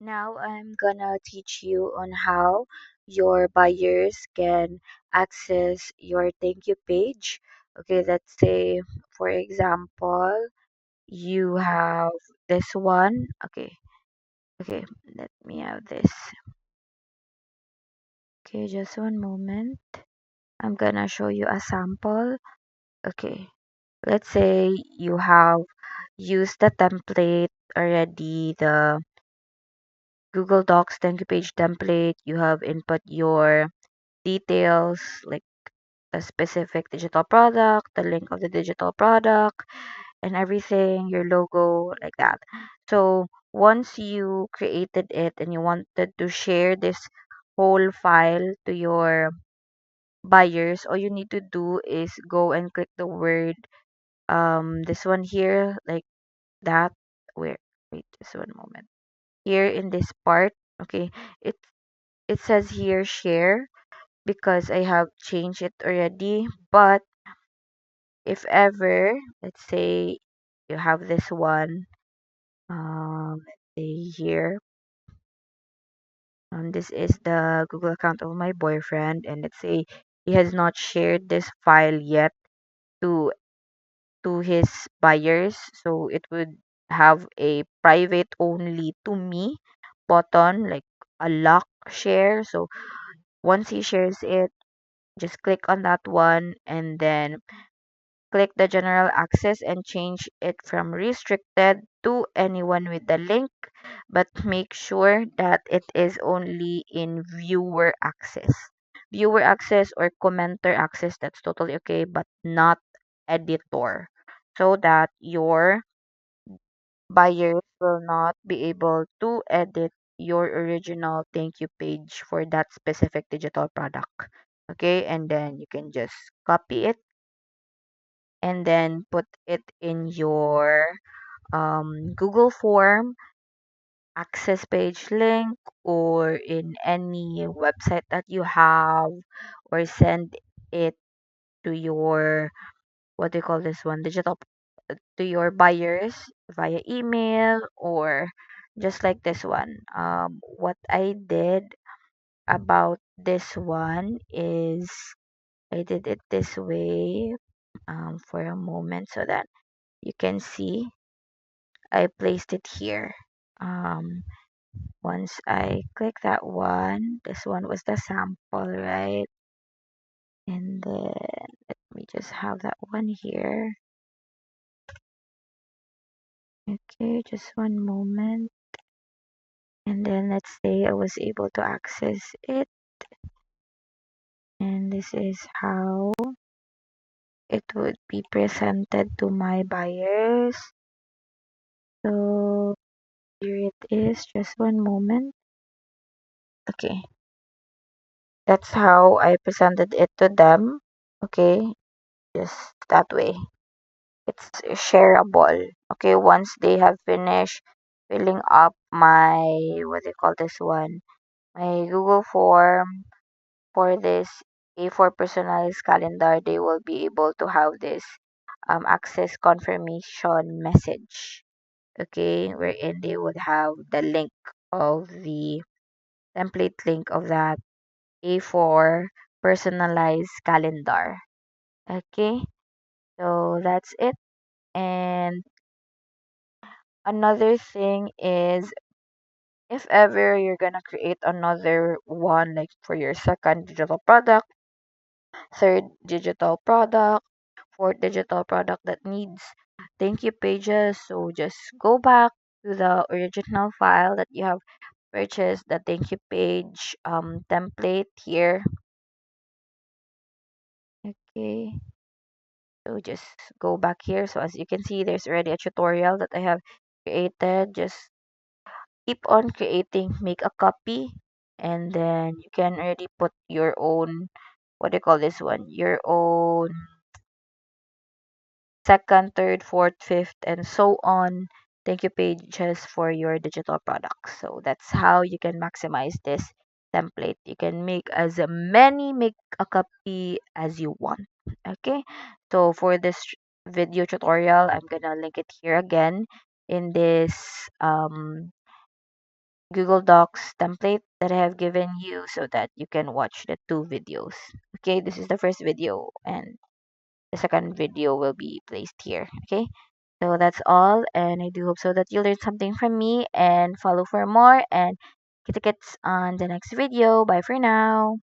Now I'm gonna teach you on how your buyers can access your thank you page. Okay, let's say for example, you have this one. Okay, let me have this. Okay, just one moment. I'm gonna show you a sample. Okay, let's say you have used the template already, the Google Docs thank you page template. You have input your details like a specific digital product, the link of the digital product, and everything, your logo, like that. So once you created it and you wanted to share this whole file to your buyers, all you need to do is go and click the word this one here, like that. Where Wait just one moment. Here in this part, okay, it it says here share because I have changed it already. But if ever, let's say you have this one, let's say here, this is the Google account of my boyfriend, and let's say he has not shared this file yet to his buyers, so it would have a private only to me button, like a lock share. So once he shares it, just click on that one and then click the general access and change it from restricted to anyone with the link, but make sure that it is only in viewer access. Viewer access or commenter access, that's totally okay, but not editor, so that your buyers will not be able to edit your original thank you page for that specific digital product. Okay, and then you can just copy it and then put it in your Google form, access page link, or in any website that you have, or send it to your, what do you call this one, to your buyers via email, or just like this one. What I did about this one is I did it this way, for a moment so that you can see. I placed it here. Um, Once I click that one, this one was the sample, right? And then let me just have that one here. Okay, just one moment. And then let's say I was able to access it. And this is how it would be presented to my buyers. So here it is, just one moment. Okay, that's how I presented it to them. Okay, just that way. It's shareable. Okay, once they have finished filling up my, what do you call this one? My Google form for this A4 personalized calendar, they will be able to have this access confirmation message. Okay, wherein they would have the link of the template link of that A4 personalized calendar. Okay, so that's it. And another thing is, if ever you're gonna create another one, like for your second digital product, third digital product, fourth digital product that needs thank you pages, so just go back to the original file that you have purchased, the thank you page template here. Okay, so just go back here. So as you can see, there's already a tutorial that I have created. Just keep on creating, make a copy, and then you can already put your own, what do you call this one, your own second, third, fourth, fifth, and so on thank you pages for your digital products. So that's how you can maximize this template. You can make as many make a copy as you want. Okay, so for this video tutorial, I'm gonna link it here again in this Google Docs template that I have given you so that you can watch the two videos. Okay, this is the first video and the second video will be placed here. Okay, so that's all, and I do hope so that you learned something from me and follow for more and kita kits on the next video. Bye for now.